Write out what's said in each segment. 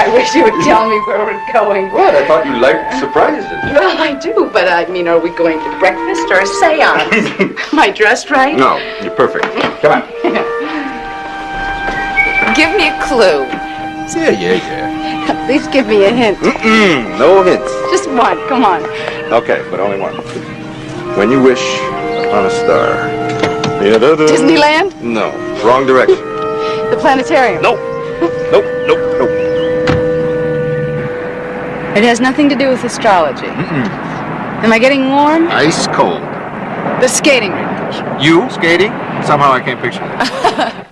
I wish you would tell me where we're going. What? I thought you liked surprises. Well, I do, but I mean, are we going to breakfast or a seance? Am I dressed right? No, you're perfect. Come on. Give me a clue. Yeah. At least give me a hint. No hints. Just one, come on. Okay, but only one. When you wish upon a star. Disneyland? No, wrong direction. The planetarium? Nope. It has nothing to do with astrology. Am I getting warm? Ice cold. The skating rink. You skating? Somehow I can't picture that.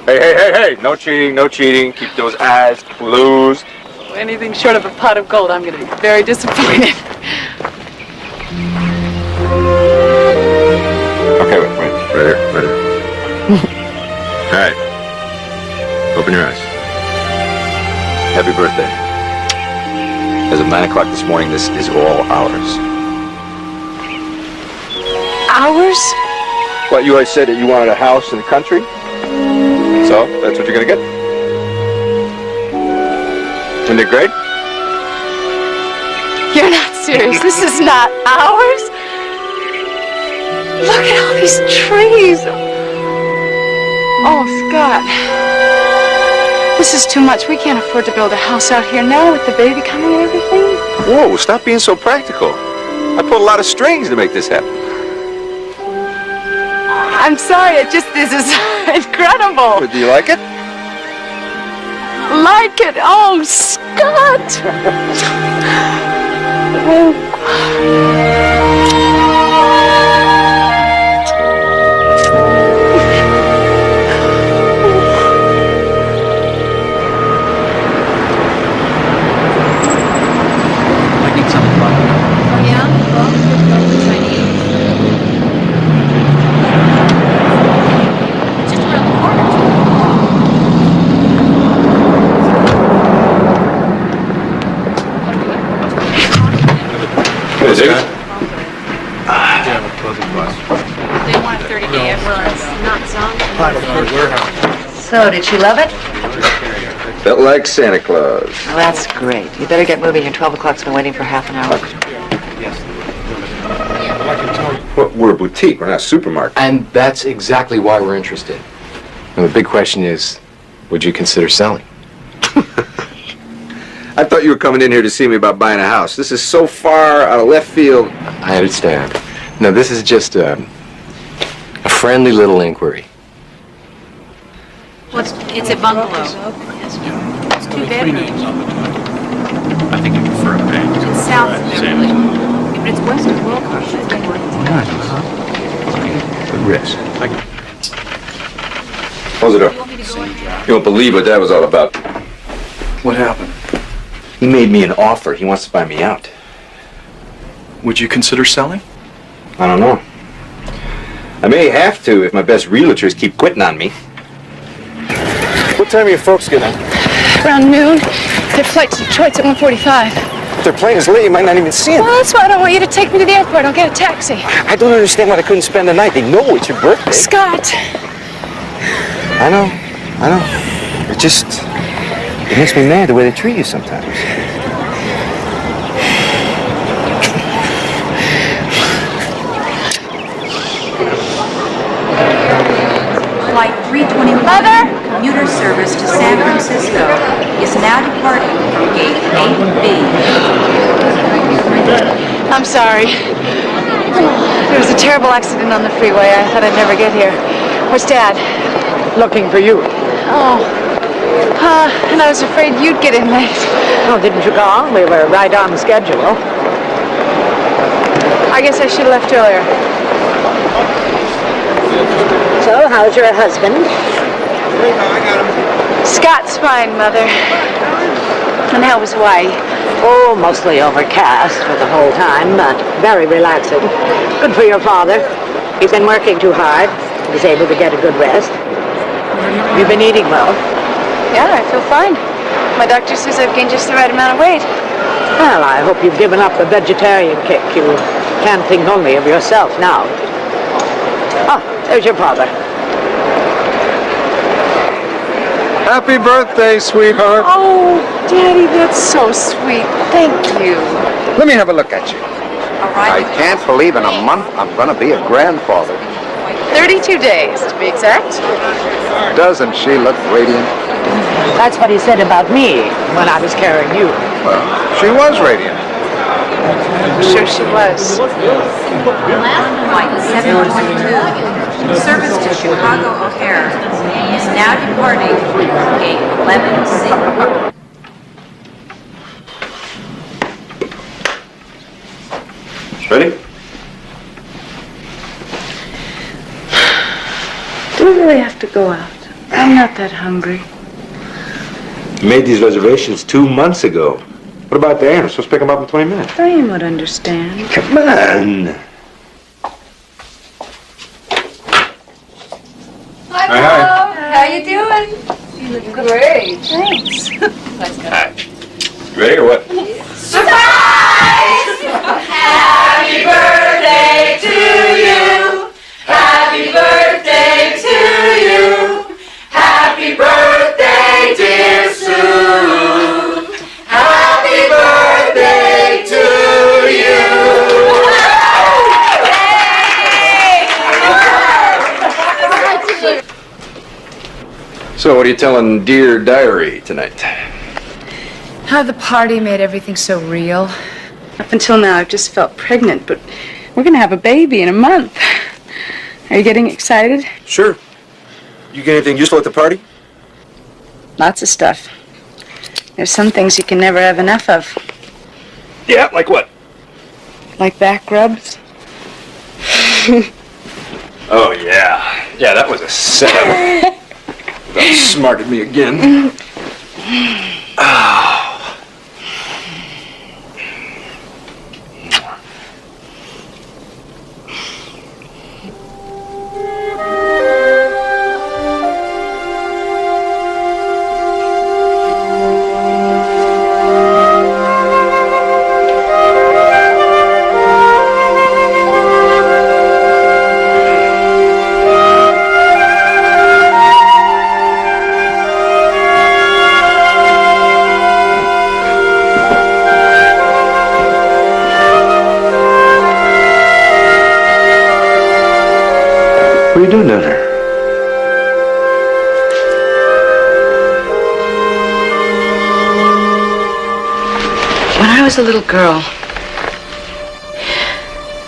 Hey. No cheating. Keep those eyes closed. Anything short of a pot of gold, I'm going to be very disappointed. Okay, wait. Right here. All right. Open your eyes. Happy birthday. As of 9 o'clock this morning, this is all ours. Ours? What, you always said that you wanted a house in the country? So, that's what you're gonna get? Isn't it great? You're not serious. This is not ours. Look at all these trees. Oh, Scott. This is too much. We can't afford to build a house out here now with the baby coming and everything. Whoa, stop being so practical. I pulled a lot of strings to make this happen. I'm sorry, this is incredible. But do you like it? Like it? Oh, Scott. They want a 30-day advance, not some. So, did she love it? Felt like Santa Claus. Well, that's great. You better get moving. Your 12 o'clock's been waiting for half an hour. Well, we're a boutique. We're not a supermarket. And that's exactly why we're interested. And the big question is, would you consider selling? I thought you were coming in here to see me about buying a house. This is so far out of left field. I understand. No, this is just a friendly little inquiry. Well, it's a bungalow. It's 2 bedrooms. I think you prefer a bank. It's south of Beverly. Yeah, but it's west of Wilcox. Good risk. Close the door. You won't believe what that was all about. What happened? He made me an offer. He wants to buy me out. Would you consider selling? I don't know. I may have to if my best realtors keep quitting on me. What time are your folks getting? Around noon. Their flight to Detroit's at 1:45. If their plane is late, you might not even see them. Well, that's why I don't want you to take me to the airport. I'll get a taxi. I don't understand why they couldn't spend the night. They know it's your birthday. Scott! I know. It makes me mad the way they treat you sometimes. Flight 321 Mother? commuter service to San Francisco is now departing from gate 8B. I'm sorry. There was a terrible accident on the freeway. I thought I'd never get here. Where's Dad? Looking for you. Oh. And I was afraid you'd get in late. Oh, didn't you call? We were right on schedule. I guess I should have left earlier. So, how's your husband? Scott's fine, Mother. And how was Hawaii? Oh, mostly overcast for the whole time, but very relaxing. Good for your father. He's been working too hard. He was able to get a good rest. You've been eating well. Yeah, I feel fine. My doctor says I've gained just the right amount of weight. Well, I hope you've given up the vegetarian kick. You can't think only of yourself now. Oh, there's your father. Happy birthday, sweetheart. Oh, Daddy, that's so sweet. Thank you. Let me have a look at you. I can't believe in a month I'm gonna be a grandfather. 32 days, to be exact. Doesn't she look radiant? That's what he said about me when I was carrying you. Well, she was radiant. Sure she was. Flight 722, service to Chicago O'Hare, is now departing gate 11C. Ready? Do we really have to go out? I'm not that hungry. Made these reservations 2 months ago. What about Diane? I'm supposed to pick him up in 20 minutes. Diane would understand. Come on. Hi, Hi. Mom. How you doing? You look great. Thanks. Hi. You ready or what? Surprise! Happy birthday to you. Happy birthday to you. Happy birthday, dear Sue. Happy birthday to you. So, what are you telling Dear Diary tonight? How the party made everything so real. Up until now, I've just felt pregnant, but we're gonna have a baby in a month. Are you getting excited? Sure. You get anything useful at the party? Lots of stuff. There's some things you can never have enough of. Yeah, like what? Like back rubs. Oh, yeah. Yeah, that was a setup. That smarted me again. Oh. What are you doing down there? When I was a little girl,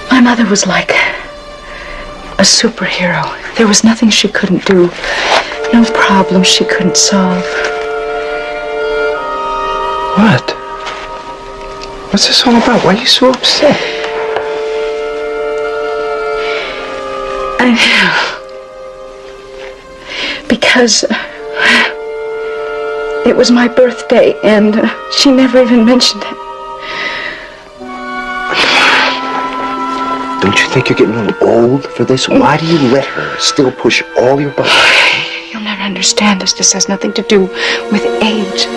my mother was like a superhero. There was nothing she couldn't do, no problem she couldn't solve. What? What's this all about? Why are you so upset? I know. Because it was my birthday and she never even mentioned it. Don't you think you're getting a little old for this? Why do you let her still push all your buttons? You'll never understand this. This has nothing to do with age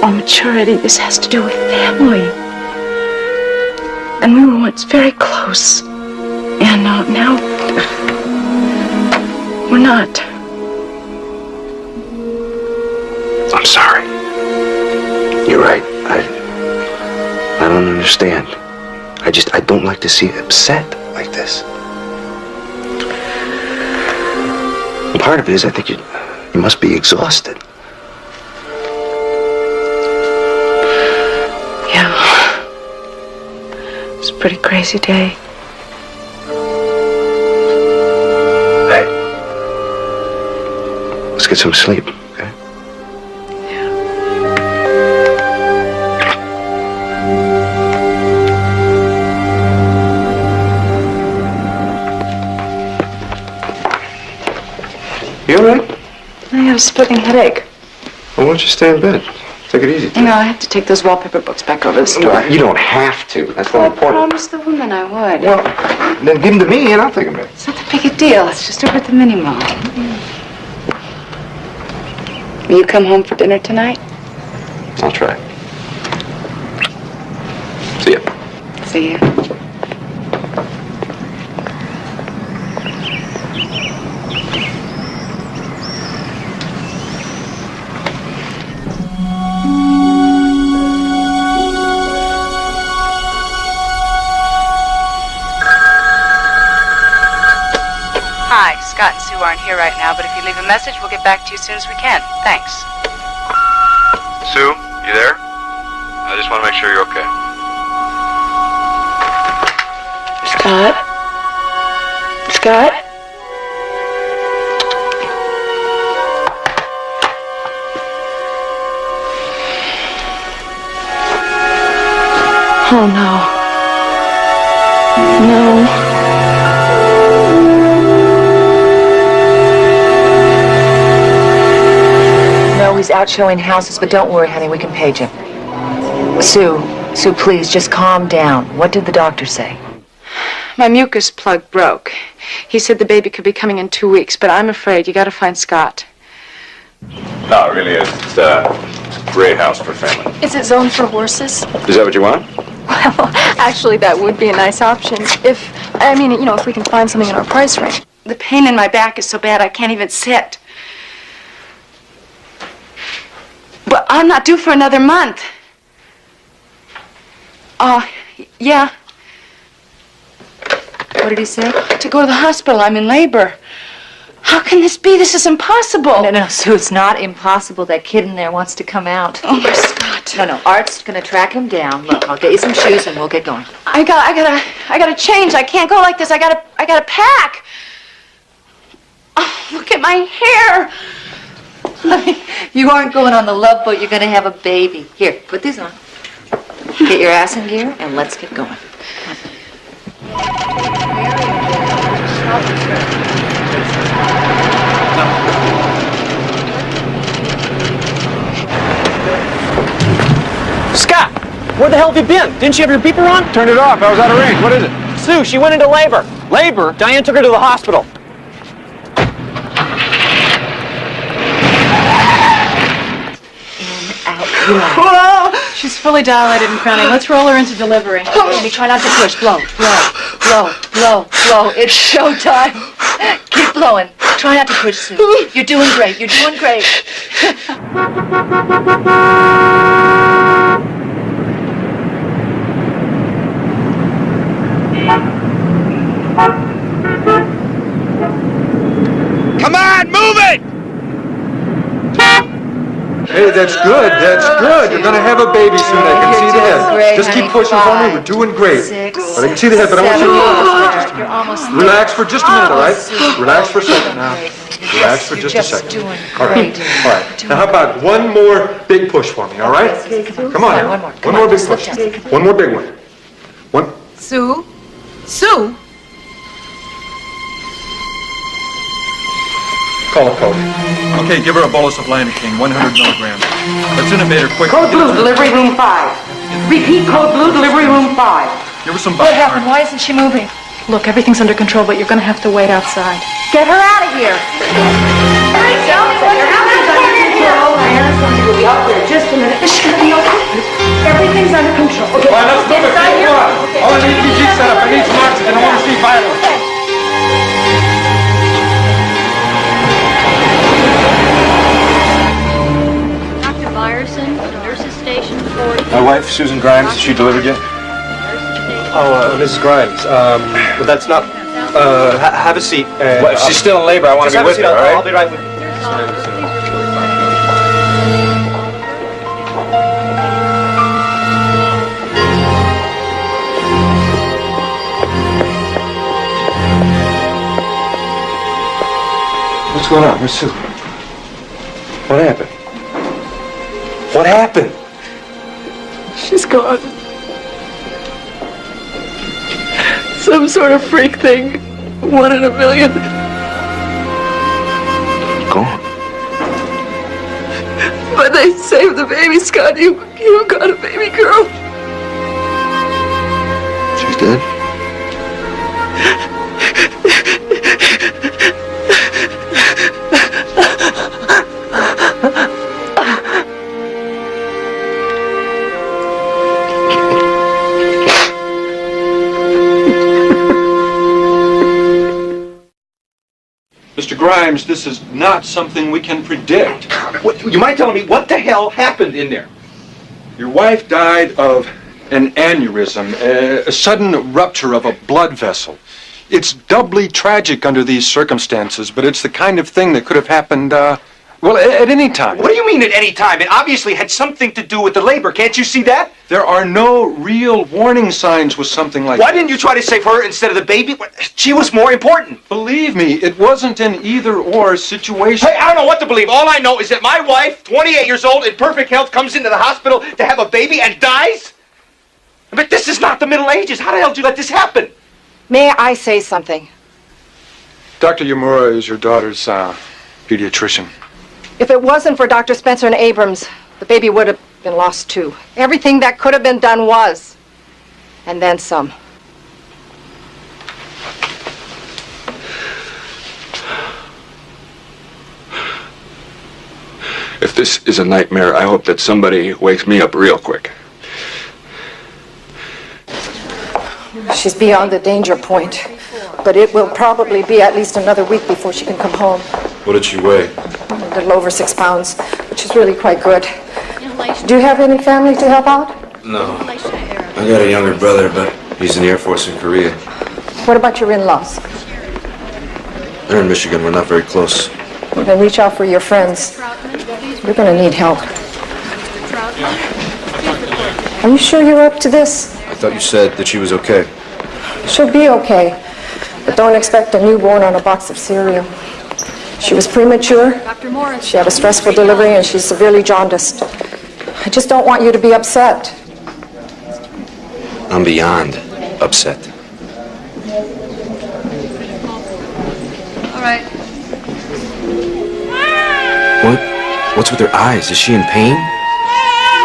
or maturity. This has to do with family. And we were once very close. And now we're not. I'm sorry. You're right. I don't understand. I don't like to see you upset like this. And part of it is I think you must be exhausted. Yeah. It's a pretty crazy day. Hey. Let's get some sleep, okay? You all right? I have a splitting headache. Well, why don't you stay in bed? Take it easy. You know, I have to take those wallpaper books back over to the store. You don't have to. That's Well, not I important. promised the woman I would. Well, then give them to me and I'll take them back. It's not that big a deal. It's just over at the mini mall. Will you come home for dinner tonight? I'll try. See ya. See ya. Scott and Sue aren't here right now, but if you leave a message, we'll get back to you as soon as we can. Thanks. Sue, you there? I just want to make sure you're okay. Scott? Scott? Oh, no. No. No, he's out showing houses, but don't worry, honey, we can page him. Sue, please, just calm down. What did the doctor say? My mucus plug broke. He said the baby could be coming in 2 weeks, but I'm afraid you gotta find Scott. No, it really is. It's a great house for family. Is it zoned for horses? Is that what you want? Well, actually, that would be a nice option. If we can find something in our price range. The pain in my back is so bad I can't even sit. But I'm not due for another month. Yeah. What did he say? To go to the hospital. I'm in labor. How can this be? This is impossible. No, Sue, it's not impossible. That kid in there wants to come out. Oh, my Scott. No, Art's gonna track him down. Look, I'll get you some shoes and we'll get going. I gotta change. I can't go like this. I gotta pack. Oh, look at my hair. You aren't going on the Love Boat. You're gonna have a baby. Here, put these on. Get your ass in gear and let's get going. Scott, where the hell have you been? Didn't you have your beeper on? Turned it off. I was out of range. What is it? Sue, she went into labor. Labor? Diane took her to the hospital. Whoa! She's fully dilated and crowning. Let's roll her into delivery. Baby, try not to push. Blow. It's showtime. Keep blowing. Try not to push, Sue. You're doing great. Come on, move it! Hey, that's good. You're gonna have a baby soon. I can see the head. Great, just keep honey. pushing for me. We're doing great. 6, But I can see the head, but I want you to You're almost relax for just a minute, all right? Sue. Relax for a second now. Relax for just a second. Doing All right. great. All right. Now, how about one more big push for me, all right? Come on. One more. One more big push. One more big one. One. Sue? Call it code. Okay, give her a bolus of lidocaine, 100 milligrams. Let's intubate her quick. Code Blue, delivery room 5. Repeat, Code Blue, delivery room 5. Give her some What Buckheart. happened? Why isn't she moving? Look, everything's under control, but you're gonna have to wait outside. Get her out of here. We'll be up there just a minute. It's gonna be okay. Everything's under control. Okay. All right, let's move it. Come on. Oh, I need EKG set up. I need some oxygen. I want to see vitals. Dr. Byerson, nurses station 40. My wife, Susan Grimes, is she delivered yet? Oh, Mrs. Grimes, but that's not, have a seat. Well, if she's still in labor, I want to be with her, all right? I'll be right with you. What's going on? Where's Sue? What happened? What happened? She's gone. Some sort of freak thing. 1 in a million. Gone. But they saved the baby, Scott. You got a baby girl. She's dead? Mr. Grimes, this is not something we can predict. What, you mind telling me what the hell happened in there? Your wife died of an aneurysm, a sudden rupture of a blood vessel. It's doubly tragic under these circumstances, but it's the kind of thing that could have happened, well, at any time. What do you mean at any time? It obviously had something to do with the labor. Can't you see that? There are no real warning signs with something like Why that. didn't you try to save her instead of the baby? She was more important. Believe me, it wasn't an either-or situation. Hey, I don't know what to believe. All I know is that my wife, 28 years old, in perfect health, comes into the hospital to have a baby and dies? But this is not the Middle Ages. How the hell did you let this happen? May I say something? Dr. Yamura is your daughter's pediatrician. If it wasn't for Dr. Spencer and Abrams, the baby would have been lost too. Everything that could have been done was. And then some. If this is a nightmare, I hope that somebody wakes me up real quick. She's beyond the danger point. But it will probably be at least another week before she can come home. What did she weigh? A little over 6 pounds, which is really quite good. Do you have any family to help out? No. I got a younger brother, but he's in the Air Force in Korea. What about your in-laws? They're in Michigan. We're not very close. Well, then reach out for your friends. You're going to need help. Are you sure you're up to this? I thought you said that she was okay. She'll be okay. But don't expect a newborn on a box of cereal. She was premature. She had a stressful delivery and she's severely jaundiced. I just don't want you to be upset. I'm beyond upset. All right. What's with her eyes? Is she in pain?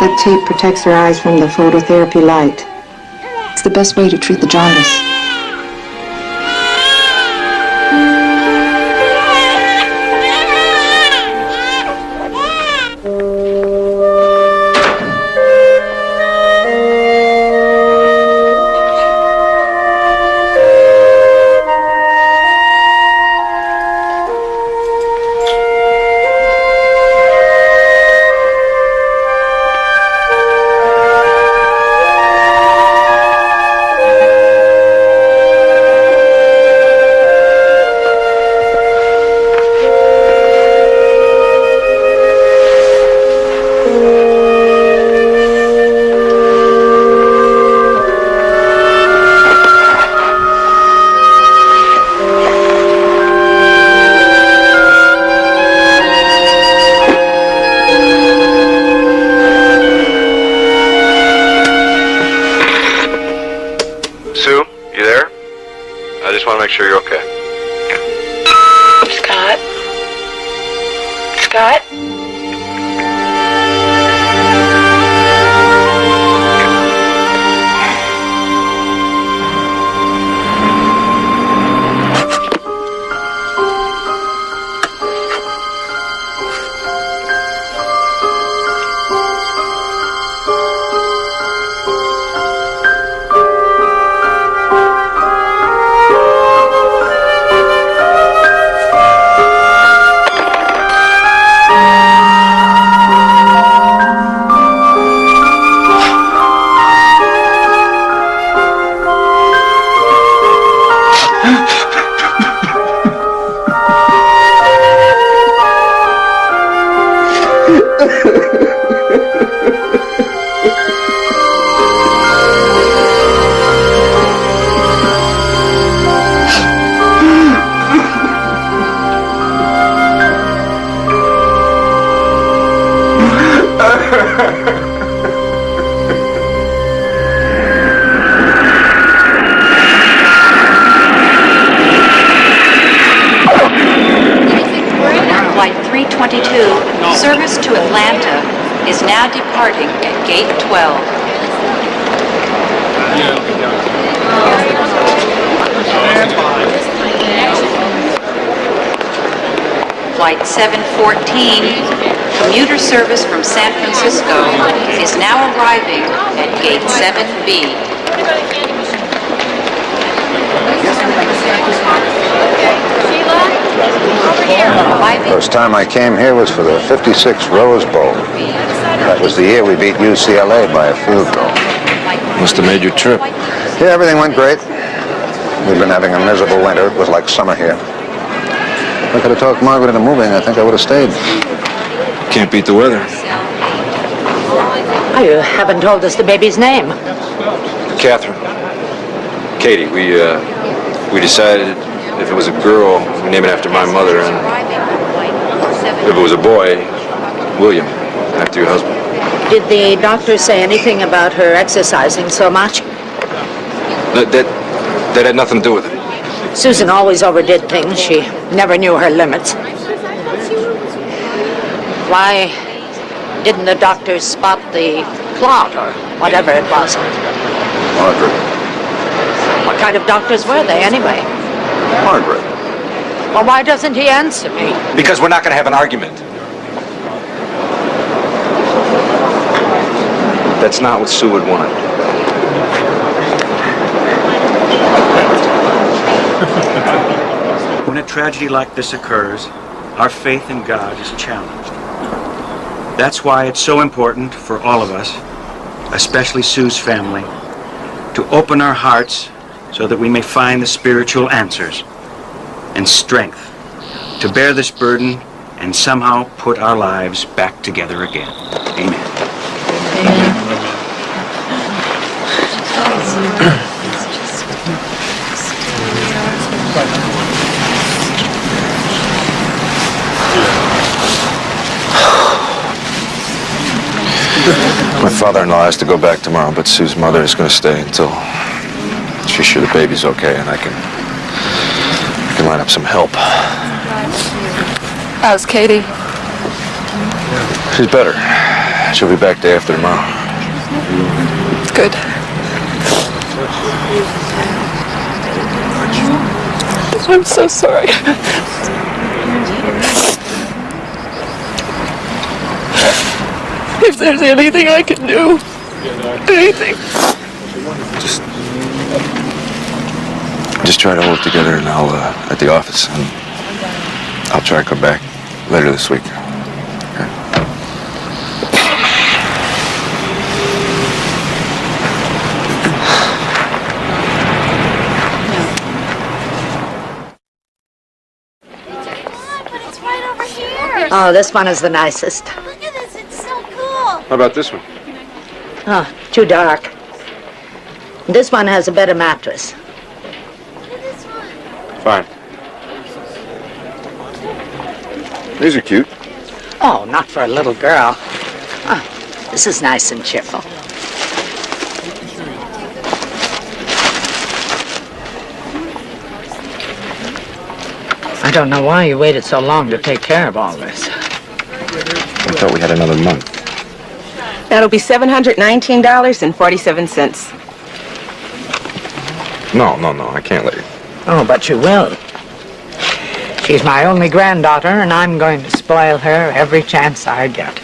That tape protects her eyes from the phototherapy light. It's the best way to treat the jaundice. Sure you're okay. Scott? Scott? Flight 322, service to Atlanta, is now departing at gate 12. Flight 714, commuter service from San Francisco, is now arriving at gate 7B. First time I came here was for the 56 Rose Bowl. That was the year we beat UCLA by a field goal. Must have made your trip. Yeah, everything went great. We've been having a miserable winter. It was like summer here. If I could have talked Margaret into moving, I think I would have stayed. Can't beat the weather. Oh, you haven't told us the baby's name. Catherine. Katie, we decided if it was a girl, we name it after my mother, and if it was a boy, William, after your husband. Did the doctor say anything about her exercising so much? That had nothing to do with it. Susan always overdid things. She never knew her limits. Why didn't the doctor spot the clot or whatever it was? Margaret. What kind of doctors were they, anyway? Margaret. Well, why doesn't he answer me? Because we're not going to have an argument. That's not what Sue would want. When a tragedy like this occurs, our faith in God is challenged. That's why it's so important for all of us, especially Sue's family, to open our hearts so that we may find the spiritual answers and strength to bear this burden and somehow put our lives back together again. Amen. My father-in-law has to go back tomorrow, but Sue's mother is going to stay until she's sure the baby's okay, and I can line up some help. How's Katie? She's better. She'll be back day after tomorrow. Good. I'm so sorry. If there's anything I can do, anything. Just try to hold it together, and I'll at the office, and I'll try to come back later this week. Okay. Oh, this one is the nicest. Look at this, it's so cool. How about this one? Oh, too dark. This one has a better mattress. Fine. These are cute. Oh, not for a little girl. Oh, this is nice and cheerful. I don't know why you waited so long to take care of all this. I thought we had another month. That'll be $719.47. No, I can't let you. Oh, but you will. She's my only granddaughter, and I'm going to spoil her every chance I get.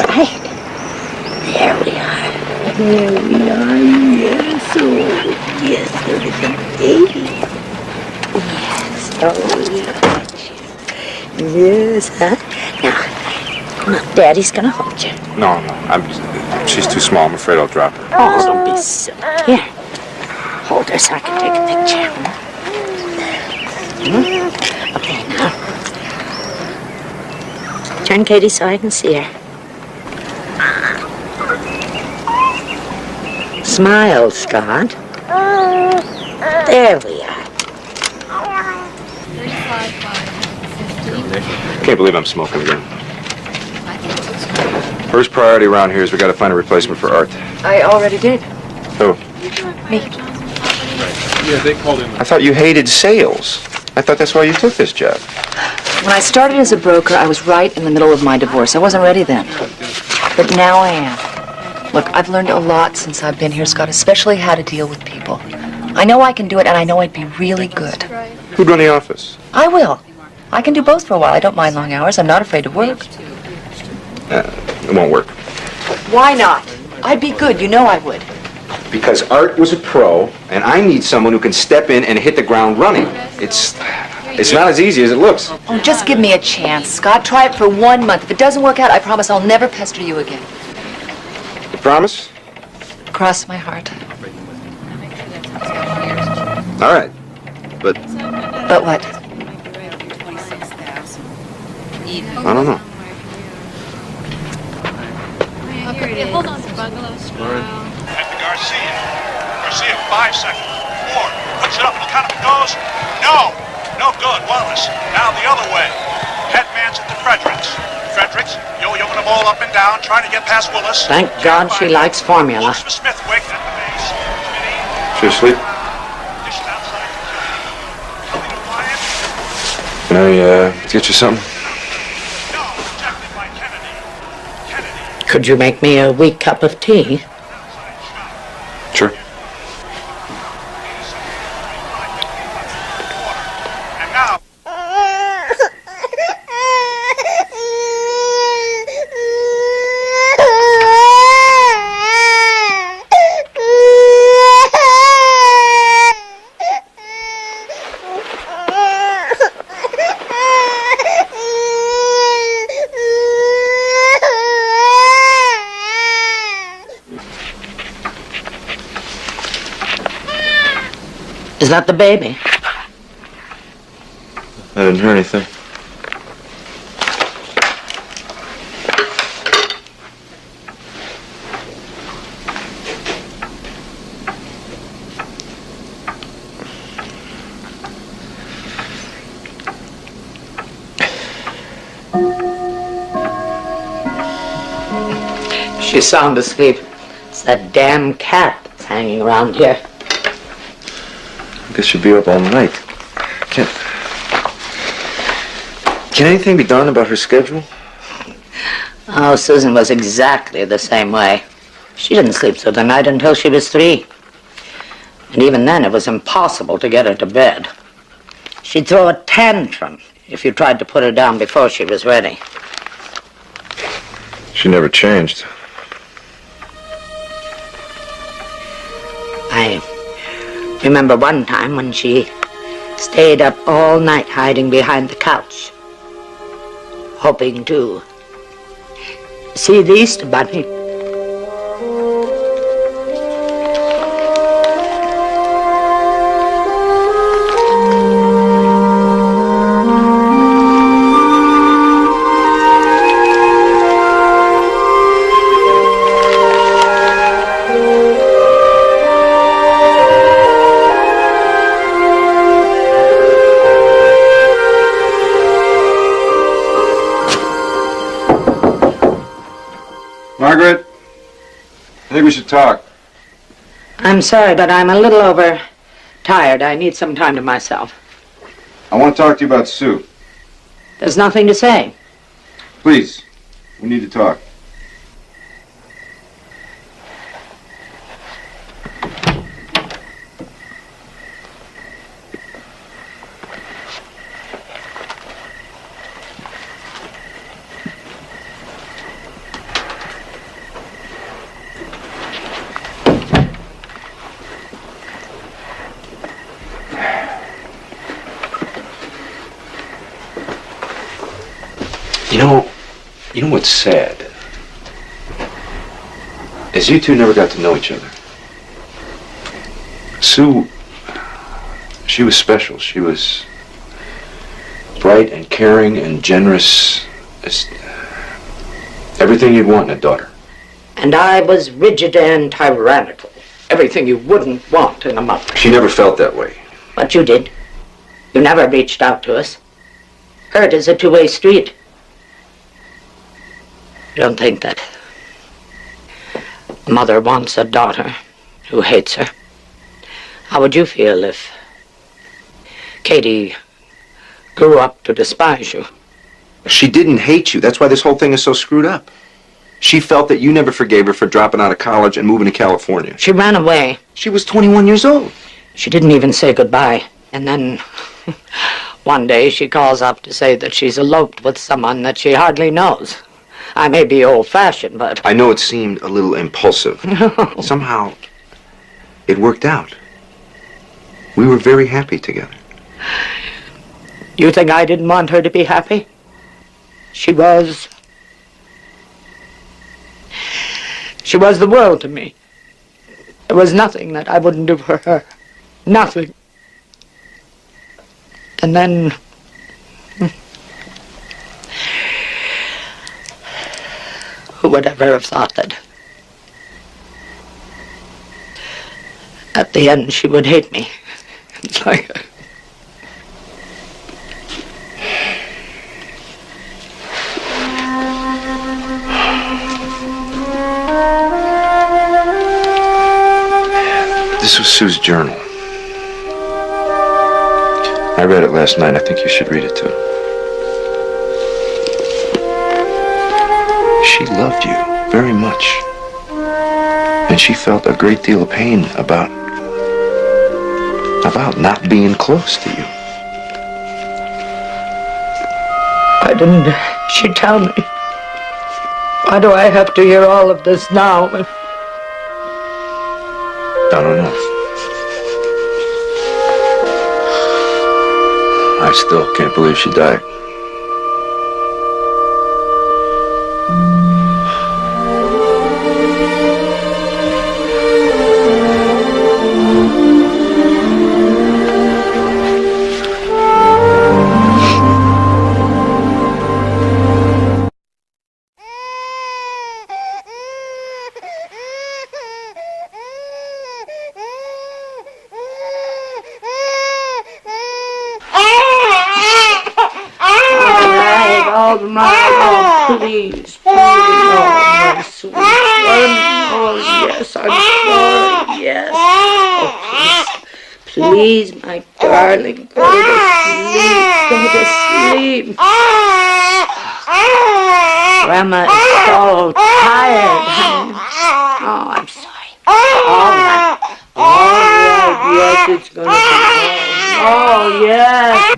Right. There we are. There we are. Yes. Oh, yes. Look at the baby. Yes. Oh, yes. Yes, huh? Now, come on. Daddy's gonna hold you. No, she's too small. I'm afraid I'll drop her. Oh, don't be silly. Here. Hold her so I can take a picture. Okay, now. Turn Katie so I can see her. Smile, Scott. There we are. I can't believe I'm smoking again. First priority around here is we got to find a replacement for Art. I already did. Who? Me. Yeah, they called in. I thought you hated sales. I thought that's why you took this job. When I started as a broker, I was right in the middle of my divorce. I wasn't ready then. But now I am. Look, I've learned a lot since I've been here, Scott, especially how to deal with people. I know I can do it, and I know I'd be really good. Who'd run the office? I will. I can do both for a while. I don't mind long hours. I'm not afraid to work. It won't work. Why not? I'd be good. You know I would. Because Art was a pro, and I need someone who can step in and hit the ground running. It's not as easy as it looks. Oh, just give me a chance, Scott. Try it for 1 month. If it doesn't work out, I promise I'll never pester you again. Promise? Cross my heart. All right. But But what? I don't know. Hold on to bungalows. At the Garcia. Garcia, 5 seconds. 4. Puts it up and kind of goes. No. No good. Wallace. Now the other way. Headman's at the Fredericks. Fredericks, yo-yoing the ball up and down, trying to get past Willis. Thank God she likes formula. For Smithwick at the base. Should I sleep? Can I get you something? Could you make me a weak cup of tea? Sure. Is that the baby? I didn't hear anything. She's sound asleep. It's that damn cat that's hanging around here. I guess she'll be up all night. Can anything be done about her schedule? Oh, Susan was exactly the same way. She didn't sleep through the night until she was 3. And even then, it was impossible to get her to bed. She'd throw a tantrum if you tried to put her down before she was ready. She never changed. I remember one time when she stayed up all night hiding behind the couch, hoping to see the Easter Bunny. Margaret, I think we should talk. I'm sorry, but I'm a little overtired. I need some time to myself. I want to talk to you about Sue. There's nothing to say. Please, we need to talk. You know what's sad? Is you two never got to know each other. Sue, she was special. She was bright and caring and generous. Everything you'd want in a daughter. And I was rigid and tyrannical. Everything you wouldn't want in a mother. She never felt that way. But you did. You never reached out to us. Hurt is a two-way street. You don't think that a mother wants a daughter who hates her. How would you feel if Katie grew up to despise you? She didn't hate you. That's why this whole thing is so screwed up. She felt that you never forgave her for dropping out of college and moving to California. She ran away. She was 21 years old. She didn't even say goodbye. And then one day she calls up to say that she's eloped with someone that she hardly knows. I may be old-fashioned, but... I know it seemed a little impulsive. No. Somehow, it worked out. We were very happy together. You think I didn't want her to be happy? She was the world to me. There was nothing that I wouldn't do for her. Nothing. And then... who would ever have thought that at the end she would hate me? It's like... This was Sue's journal. I read it last night. I think you should read it too. She loved you very much. And she felt a great deal of pain about not being close to you. Why didn't she tell me? Why do I have to hear all of this now? I don't know. I still can't believe she died. Please, please, oh, my sweet one. Oh, yes, I'm sorry, yes. Oh, please, please, my darling, go to sleep, Grandma is so tired, honey. Oh, I'm sorry. All right, yes, it's gonna be all. Oh, yes.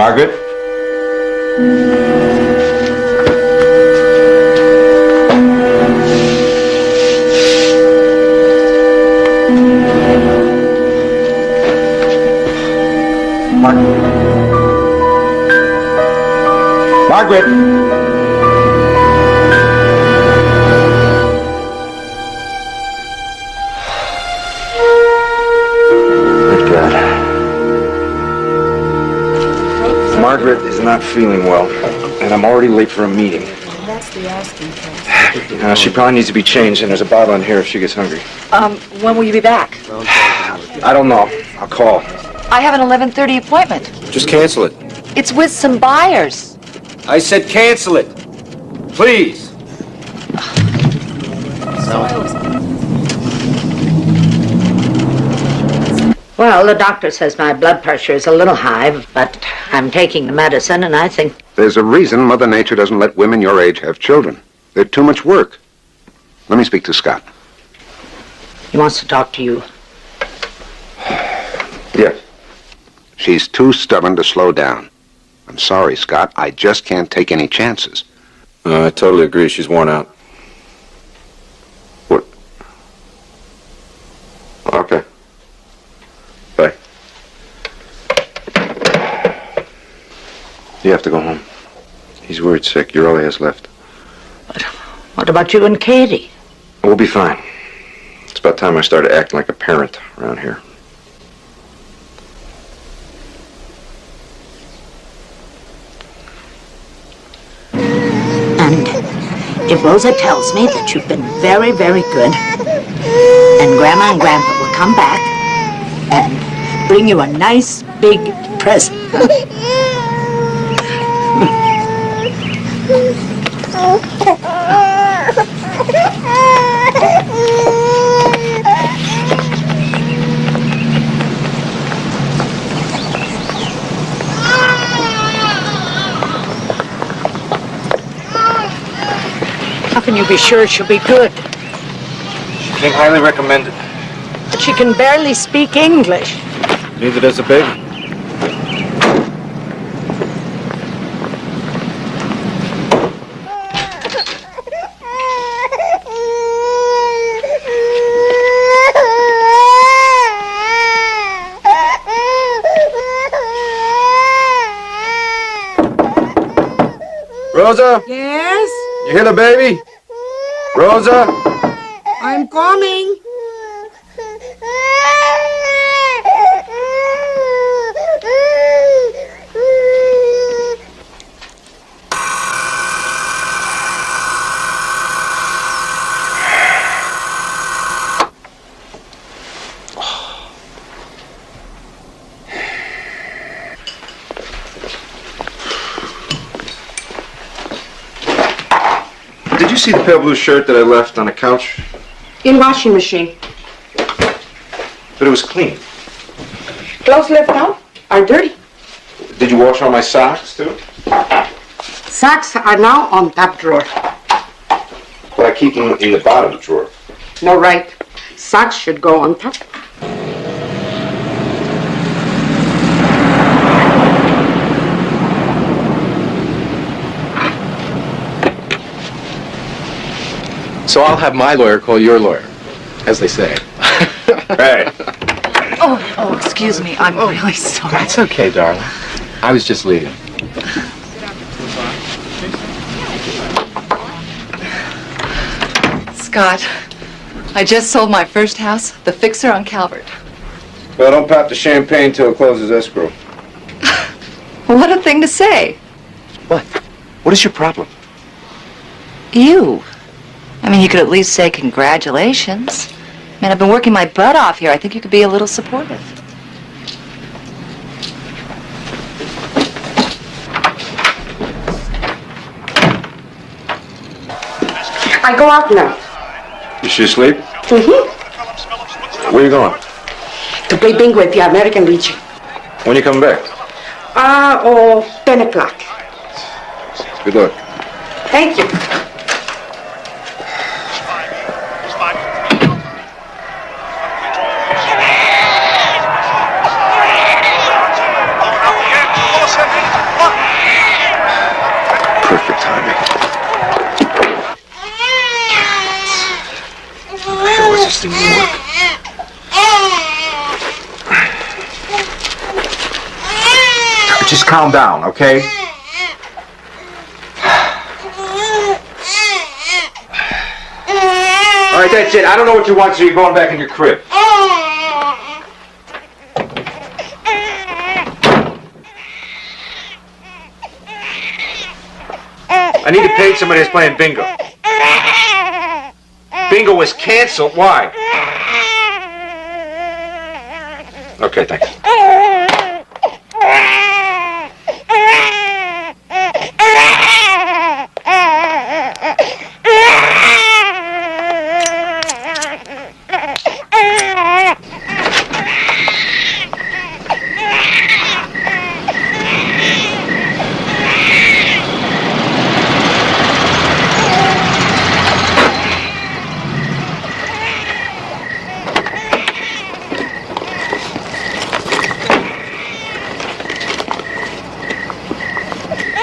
Margaret? Margaret? Good God. Margaret is not feeling well, and I'm already late for a meeting. That's the asking price. She probably needs to be changed, and there's a bottle in here if she gets hungry. When will you be back? I don't know. I'll call. I have an 11:30 appointment. Just cancel it. It's with some buyers. I said cancel it. Please. Well, the doctor says my blood pressure is a little high, but I'm taking the medicine, and I think... There's a reason Mother Nature doesn't let women your age have children. They're too much work. Let me speak to Scott. He wants to talk to you. Yes. She's too stubborn to slow down. I'm sorry, Scott. I just can't take any chances. I totally agree. She's worn out. What? Okay. Bye. You have to go home. He's worried sick. You're all he has left. What about you and Katie? We'll be fine. It's about time I started acting like a parent around here. And if Rosa tells me that you've been very, very good, and Grandma and Grandpa will come back and bring you a nice big present. can you be sure she'll be good? She came highly recommended. But she can barely speak English. Neither does the baby. Rosa? Yes? You hear the baby? Rosa? I'm coming. Did you see the pale blue shirt that I left on the couch? In washing machine. But it was clean. Clothes left out are dirty. Did you wash all my socks, too? Socks are now on top drawer. But I keep them in the bottom drawer. No, right. Socks should go on top. So I'll have my lawyer call your lawyer, as they say. Hey. Oh, excuse me. I'm really sorry. That's okay, darling. I was just leaving. Scott, I just sold my first house, the Fixer on Calvert. Well, don't pop the champagne till it closes escrow. What a thing to say. What? What is your problem? You. I mean, you could at least say congratulations. Man, I've been working my butt off here. I think you could be a little supportive. I go out now. You should sleep? Mm-hmm. Where you going? To play bingo at the American Legion. When you coming back? 10 o'clock. Good luck. Thank you. Perfect timing. Hey, what's this thing gonna work? Just calm down, okay? All right, that's it. I don't know what you want, so you're going back in your crib. I need to pay somebody that's playing bingo. Bingo was canceled. Why? Okay, thanks.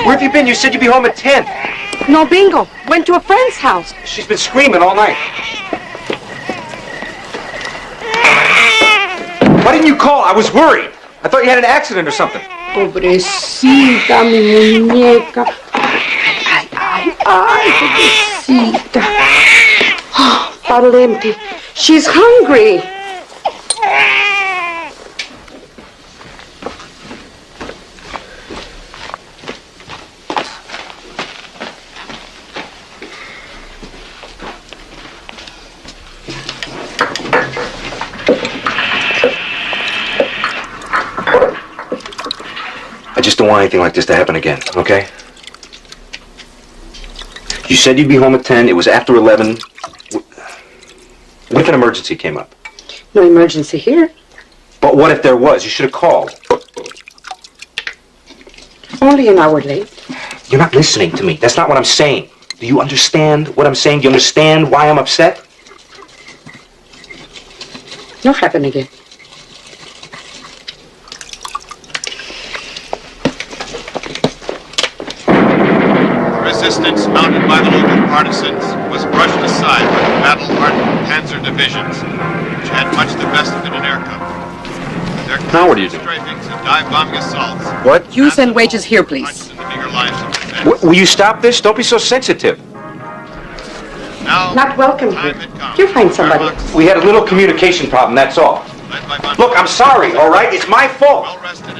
Where have you been? You said you'd be home at 10. No bingo. Went to a friend's house. She's been screaming all night. Why didn't you call? I was worried. I thought you had an accident or something. Pobrecita, mi muñeca. Ay, ay, ay, pobrecita. Oh, bottle empty. She's hungry. I just don't want anything like this to happen again, okay? You said you'd be home at 10. It was after 11. What if an emergency came up? No emergency here. But what if there was? You should have called. Only an hour late. You're not listening to me. That's not what I'm saying. Do you understand what I'm saying? Do you understand why I'm upset? What happened again? Resistance mounted by the local partisans was brushed aside by the battle-hardened Panzer divisions, which had much the best of it in air cover. Their Now what are you doing? strafings and dive-bombing assaults. What? You send wages here, please. Will you stop this? Don't be so sensitive. Now, Not welcome here. You find somebody. We had a little communication problem, that's all. Look, I'm sorry, all right? It's my fault.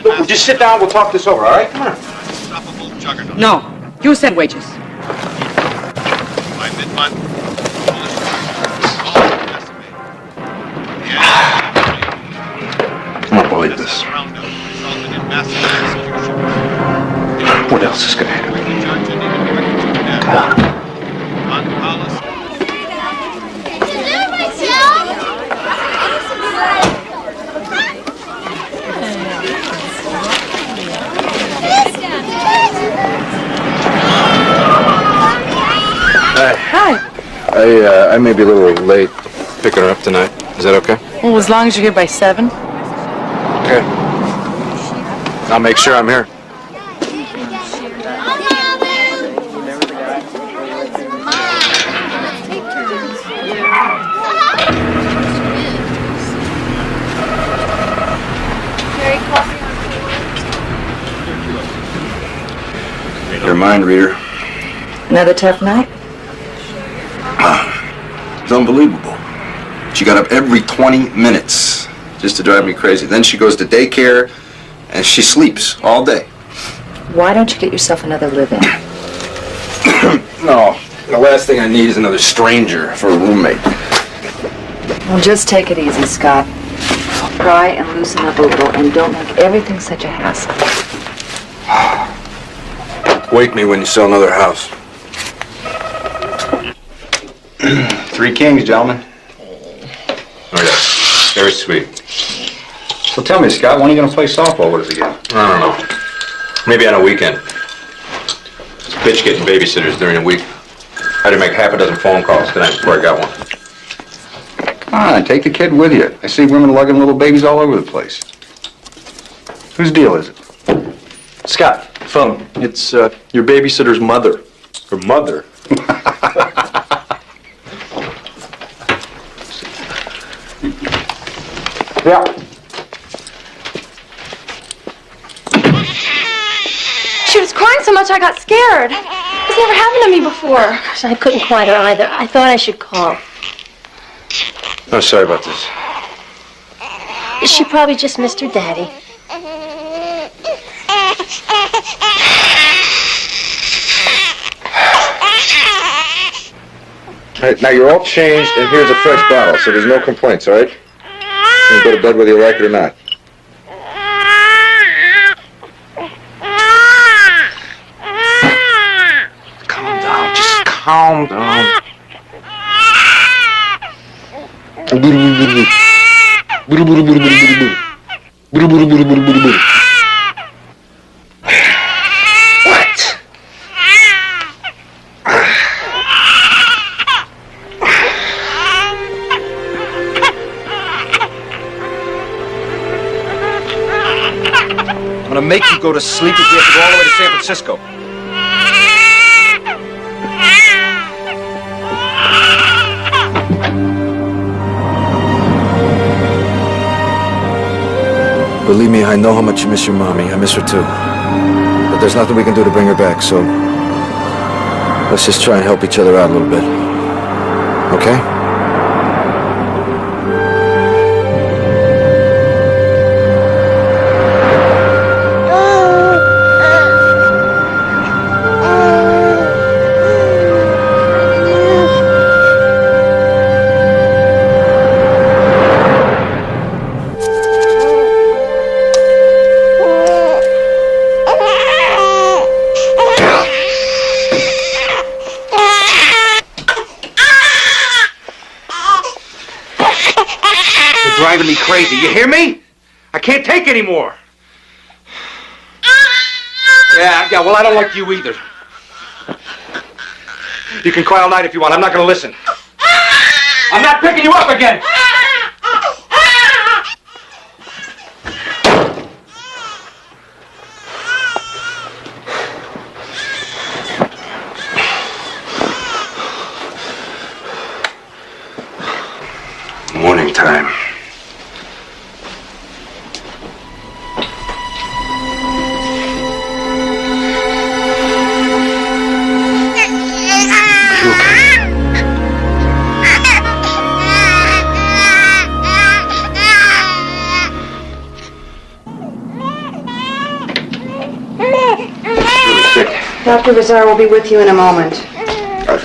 Look, we'll just sit down, we'll talk this over, all right? Come on. No, you send wages. By mid-month, I don't believe this. What else is gonna happen? Hi. I may be a little late picking her up tonight. Is that okay? Well, as long as you're here by 7. Okay. I'll make sure I'm here. Your mind reader. Another tough night? It's unbelievable. She got up every 20 minutes just to drive me crazy. Then she goes to daycare and she sleeps all day. Why don't you get yourself another live-in? No, the last thing I need is another stranger for a roommate. Well, just take it easy, Scott. Try and loosen up a little and don't make everything such a hassle. Wake me when you sell another house. 3 kings, gentlemen. Oh, yeah. Very sweet. So tell me, Scott, when are you going to play softball with us again? I don't know. Maybe on a weekend. It's a bitch getting babysitters during the week. I had to make half a dozen phone calls tonight before I got one. Come on, take the kid with you. I see women lugging little babies all over the place. Whose deal is it? Scott, phone. It's your babysitter's mother. Her mother? Yeah. She was crying so much I got scared. This never happened to me before. Gosh, I couldn't quiet her either. I thought I should call. Oh, sorry about this. She probably just missed her daddy. All right, now you're all changed, and here's a fresh bottle, so there's no complaints, all right? You can go to bed whether you like it or not. Calm down, just calm down. What? I'm gonna make you go to sleep if we have to go all the way to San Francisco. Believe me, I know how much you miss your mommy. I miss her too. But there's nothing we can do to bring her back, so let's just try and help each other out a little bit. Okay? Driving me crazy. You hear me? I can't take anymore. Yeah, well, I don't like you either. You can cry all night if you want. I'm not going to listen. I'm not picking you up again. Morning time. Dr. Rizar will be with you in a moment.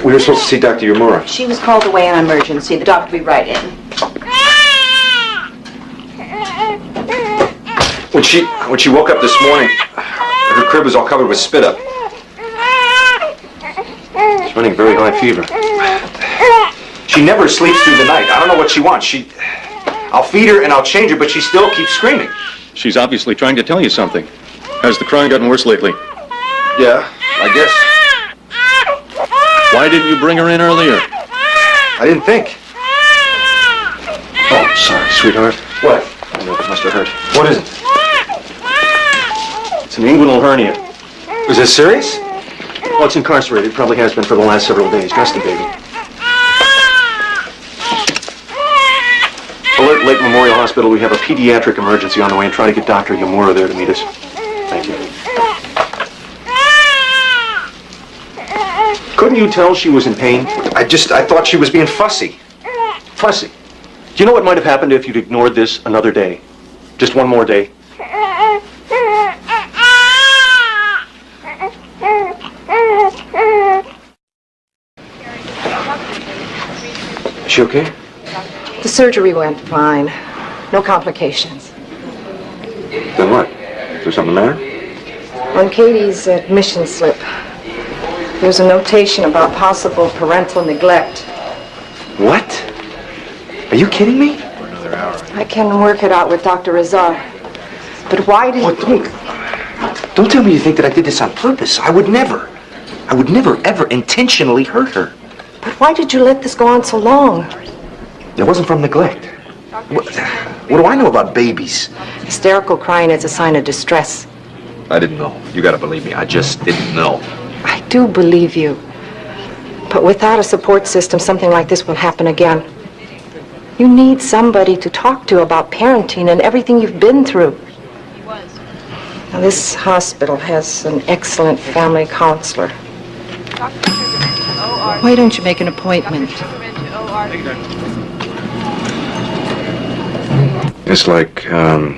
We were supposed to see Dr. Yamura. She was called away in an emergency. The doctor will be right in. When she woke up this morning, her crib was all covered with spit up. She's running very high fever. She never sleeps through the night. I don't know what she wants. I'll feed her and I'll change her, but she still keeps screaming. She's obviously trying to tell you something. Has the crying gotten worse lately? Yeah, I guess. Why didn't you bring her in earlier? I didn't think. Oh, sorry, sweetheart. What? I know it must have hurt. What is it? It's an inguinal hernia. Is this serious? Well, it's incarcerated. Probably has been for the last several days. Rest the baby. Alert Lake Memorial Hospital. We have a pediatric emergency on the way and try to get Dr. Yamura there to meet us. Thank you. Couldn't you tell she was in pain? I thought she was being fussy. Fussy. Do you know what might have happened if you'd ignored this another day? Just one more day? Is she okay? The surgery went fine. No complications. Then what? Is there something the matter? On Katie's admission slip, there's a notation about possible parental neglect. What? Are you kidding me? I can work it out with Dr. Rizar. But why did Don't tell me you think that I did this on purpose. I would never, ever intentionally hurt her. But why did you let this go on so long? It wasn't from neglect. What do I know about babies? Hysterical crying is a sign of distress. I didn't know. You gotta believe me. I just didn't know. I do believe you. But without a support system, something like this will happen again. You need somebody to talk to about parenting and everything you've been through. Now, this hospital has an excellent family counselor. Why don't you make an appointment? It's like, I'm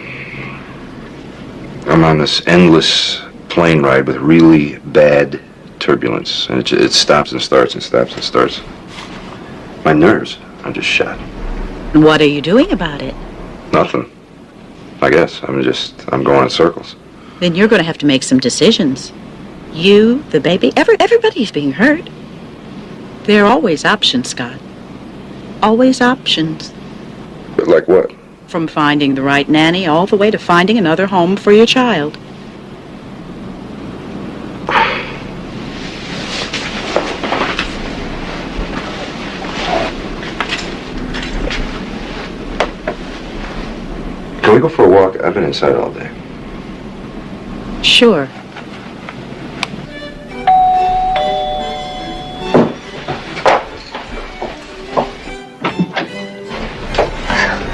on this endless plane ride with really bad turbulence. And it stops and starts and stops and starts. My nerves are just shot. What are you doing about it? Nothing. I guess. I'm going in circles. Then you're going to have to make some decisions. You, the baby, everybody's being hurt. There are always options, Scott. Always options. But like what? From finding the right nanny all the way to finding another home for your child. Can we go for a walk? I've been inside all day. Sure.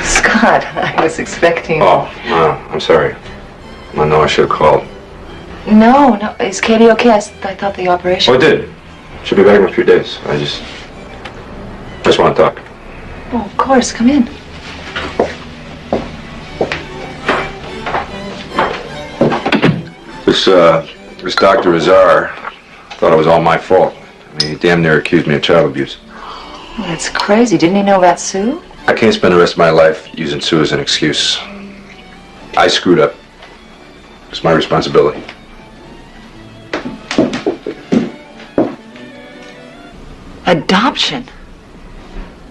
Scott, I was expecting... Oh, I'm sorry. I know I should have called. No. Is Katie okay? I thought the operation... Oh, I did. She'll be back in a few days. I just want to talk. Oh, of course. Come in. This Dr. Rizar thought it was all my fault. I mean, he damn near accused me of child abuse. Well, that's crazy. Didn't he know about Sue? I can't spend the rest of my life using Sue as an excuse. I screwed up. It's my responsibility. Adoption?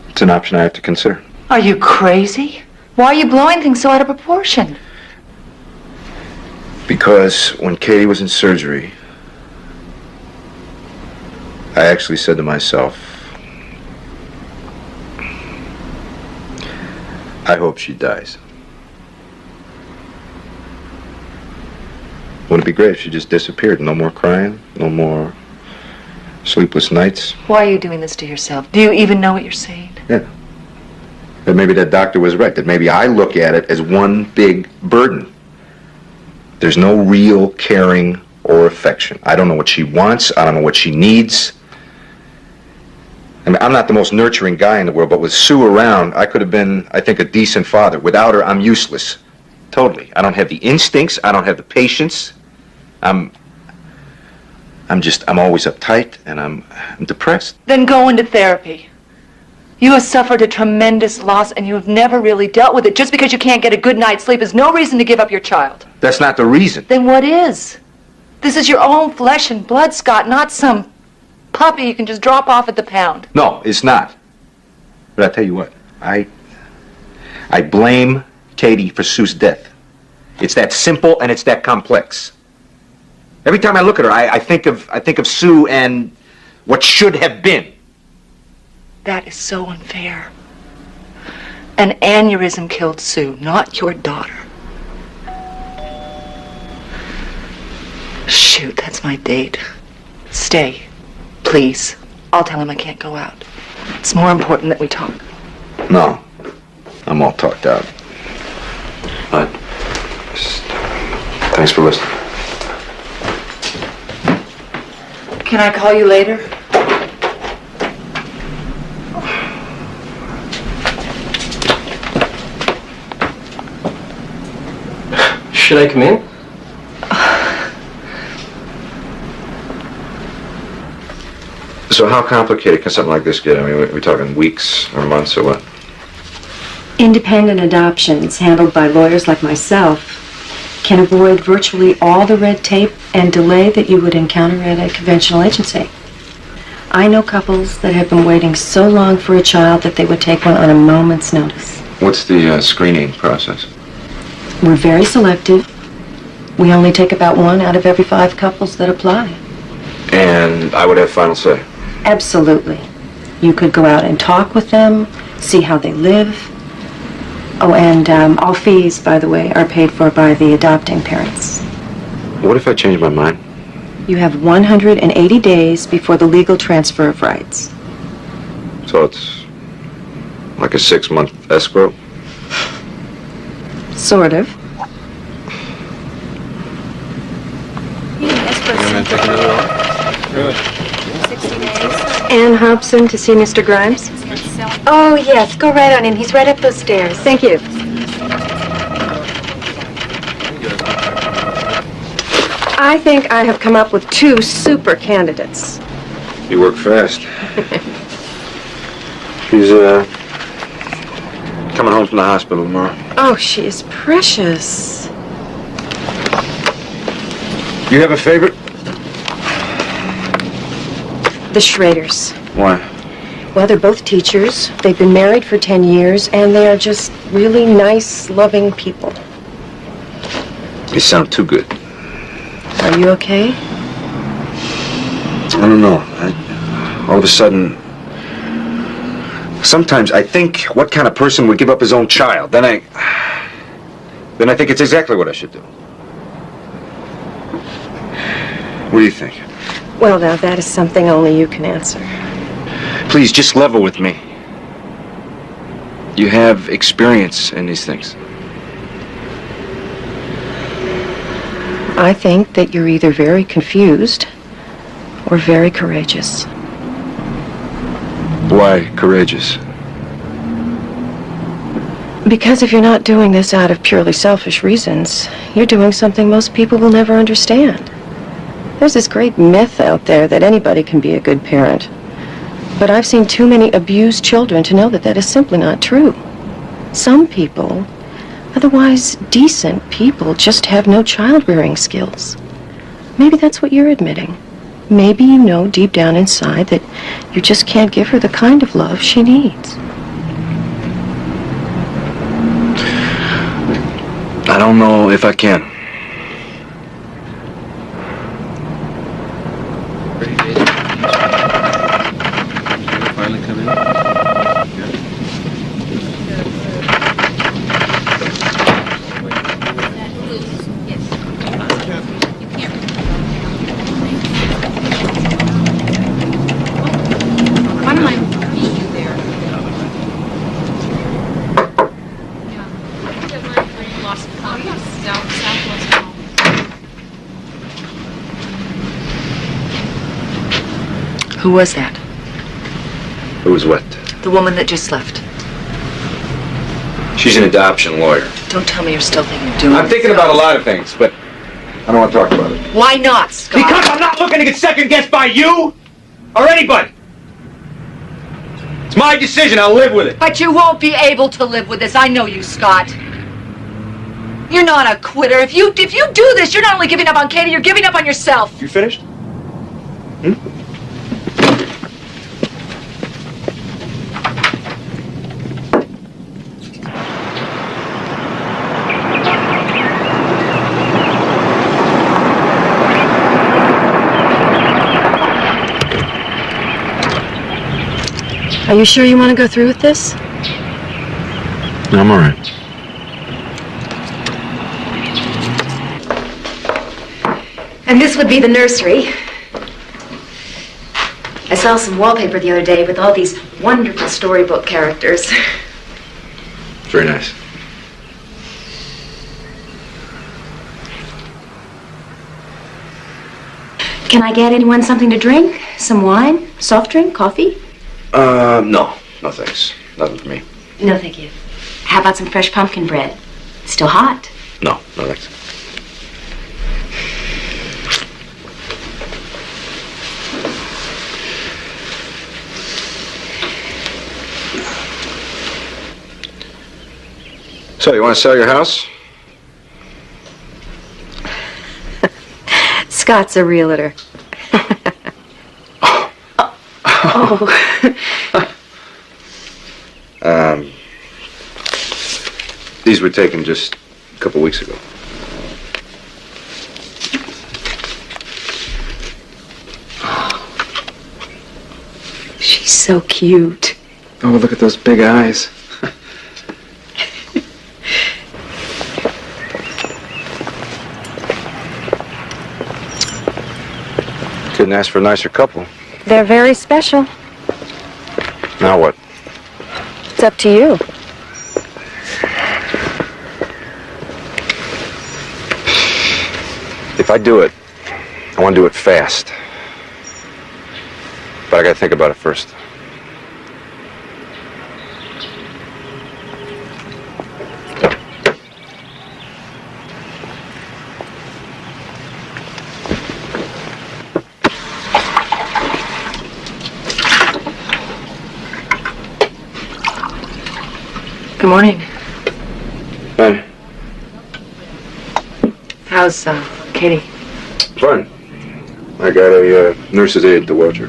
It's an option I have to consider. Are you crazy? Why are you blowing things so out of proportion? Because when Katie was in surgery, I actually said to myself, I hope she dies. Wouldn't it be great if she just disappeared? No more crying, no more sleepless nights. Why are you doing this to yourself? Do you even know what you're saying? Yeah. That maybe that doctor was right, that maybe I look at it as one big burden. There's no real caring or affection. I don't know what she wants. I don't know what she needs. I mean, I'm not the most nurturing guy in the world, but with Sue around, I could have been, I think, a decent father. Without her, I'm useless. Totally. I don't have the instincts. I don't have the patience. I'm always uptight, and I'm depressed. Then go into therapy. You have suffered a tremendous loss, and you have never really dealt with it. Just because you can't get a good night's sleep is no reason to give up your child. That's not the reason. Then what is? This is your own flesh and blood, Scott, not some puppy you can just drop off at the pound. No, it's not. But I tell you what, I blame Katie for Sue's death. It's that simple and it's that complex. Every time I look at her, I think of Sue and what should have been. That is so unfair. An aneurysm killed Sue, not your daughter. Shoot, that's my date. Stay, please. I'll tell him I can't go out. It's more important that we talk. No, I'm all talked out. But thanks for listening. Can I call you later? Should I come in? So how complicated can something like this get? I mean, are we talking weeks or months or what? Independent adoptions handled by lawyers like myself can avoid virtually all the red tape and delay that you would encounter at a conventional agency. I know couples that have been waiting so long for a child that they would take one on a moment's notice. What's the screening process? We're very selective. We only take about 1 out of every 5 couples that apply. And I would have final say? Absolutely. You could go out and talk with them, see how they live. Oh, and all fees, by the way, are paid for by the adopting parents. What if I change my mind? You have 180 days before the legal transfer of rights. So it's like a 6-month escrow? Sort of. Ann Hobson to see Mr. Grimes? Oh, yes. Go right on in. He's right up those stairs. Thank you. I think I have come up with 2 super candidates. You work fast. She's coming home from the hospital tomorrow. Oh, she is precious. You have a favorite? The Schraders. Why? Well, they're both teachers. They've been married for 10 years, and they are just really nice, loving people. You sound too good. Are you okay? I don't know. All of a sudden, sometimes I think, what kind of person would give up his own child? Then I think it's exactly what I should do. What do you think? Well, now, that is something only you can answer. Please, just level with me. You have experience in these things. I think that you're either very confused or very courageous. Why courageous? Because if you're not doing this out of purely selfish reasons, you're doing something most people will never understand. There's this great myth out there that anybody can be a good parent. But I've seen too many abused children to know that that is simply not true. Some people, otherwise decent people, just have no child-rearing skills. Maybe that's what you're admitting. Maybe you know deep down inside that you just can't give her the kind of love she needs. I don't know if I can. Who was that? Who was what? The woman that just left. She's an adoption lawyer. Don't tell me you're still thinking of doing I'm thinking about a lot of things, but I don't want to talk about it. Why not, Scott? Because I'm not looking to get second-guessed by you or anybody. It's my decision. I'll live with it. But you won't be able to live with this. I know you, Scott. You're not a quitter. If you do this, you're not only giving up on Katie, you're giving up on yourself. You finished? Are you sure you want to go through with this? No, I'm all right. And this would be the nursery. I saw some wallpaper the other day with all these wonderful storybook characters. Very nice. Can I get anyone something to drink? Some wine? Soft drink? Coffee? No. No thanks. Nothing for me. No, thank you. How about some fresh pumpkin bread? Still hot? No. No thanks. So, you want to sell your house? Scott's a realtor. These were taken just a couple weeks ago. She's so cute. Oh, look at those big eyes. Couldn't ask for a nicer couple. They're very special. Now what? It's up to you. If I do it, I want to do it fast. But I gotta think about it first. Good morning. Hi. How's, Katie? Fine. I got a nurse's aide to watch her.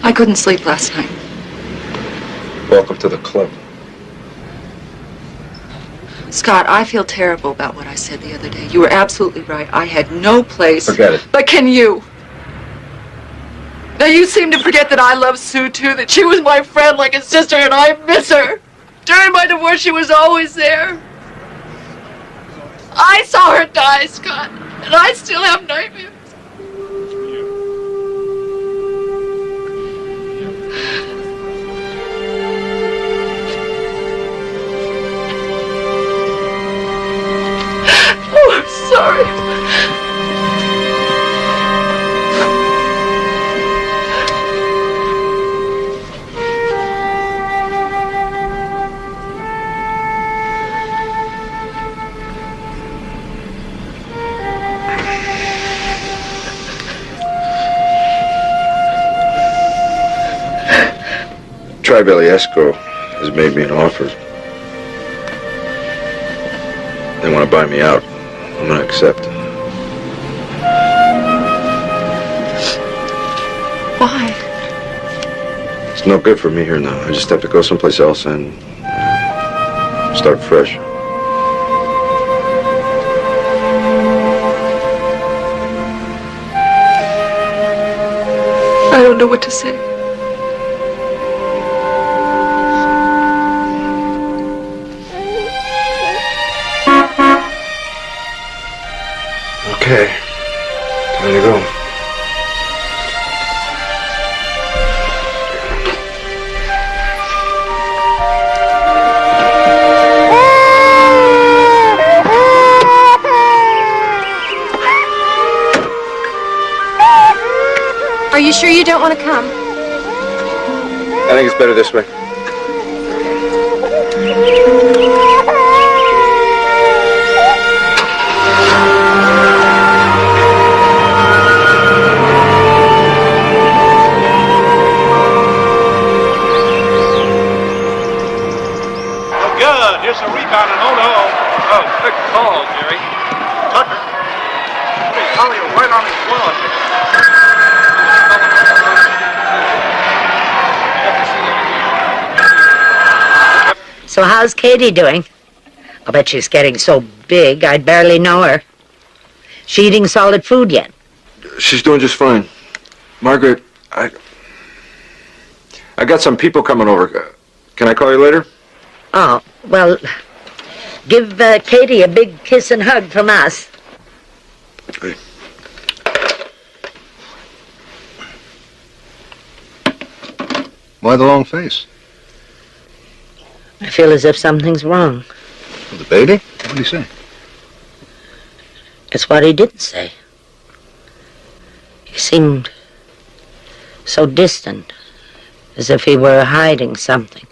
I couldn't sleep last night. Welcome to the club. Scott, I feel terrible about what I said the other day. You were absolutely right. I had no place. Forget it. But can you? Now you seem to forget that I love Sue too, that she was my friend like a sister and I miss her. During my divorce, she was always there. I saw her die, Scott, and I still have nightmares. Oh, I'm sorry. Tri-Valley Escrow has made me an offer. They want to buy me out. I'm going to accept. Why? It's no good for me here now. I just have to go someplace else and start fresh. I don't know what to say. Okay. Time to go. Are you sure you don't want to come? I think it's better this way. Good. Here's a rebound and oh no. Oh, quick call, Jerry. Tucker. Hey, Collier right on his glove. So how's Katie doing? I bet she's getting so big I'd barely know her. She eating solid food yet? She's doing just fine. Margaret, I got some people coming over. Can I call you later? Oh, well, give Katie a big kiss and hug from us. Hey. Why the long face? I feel as if something's wrong. The baby? What did he say? It's what he didn't say. He seemed so distant, as if he were hiding something.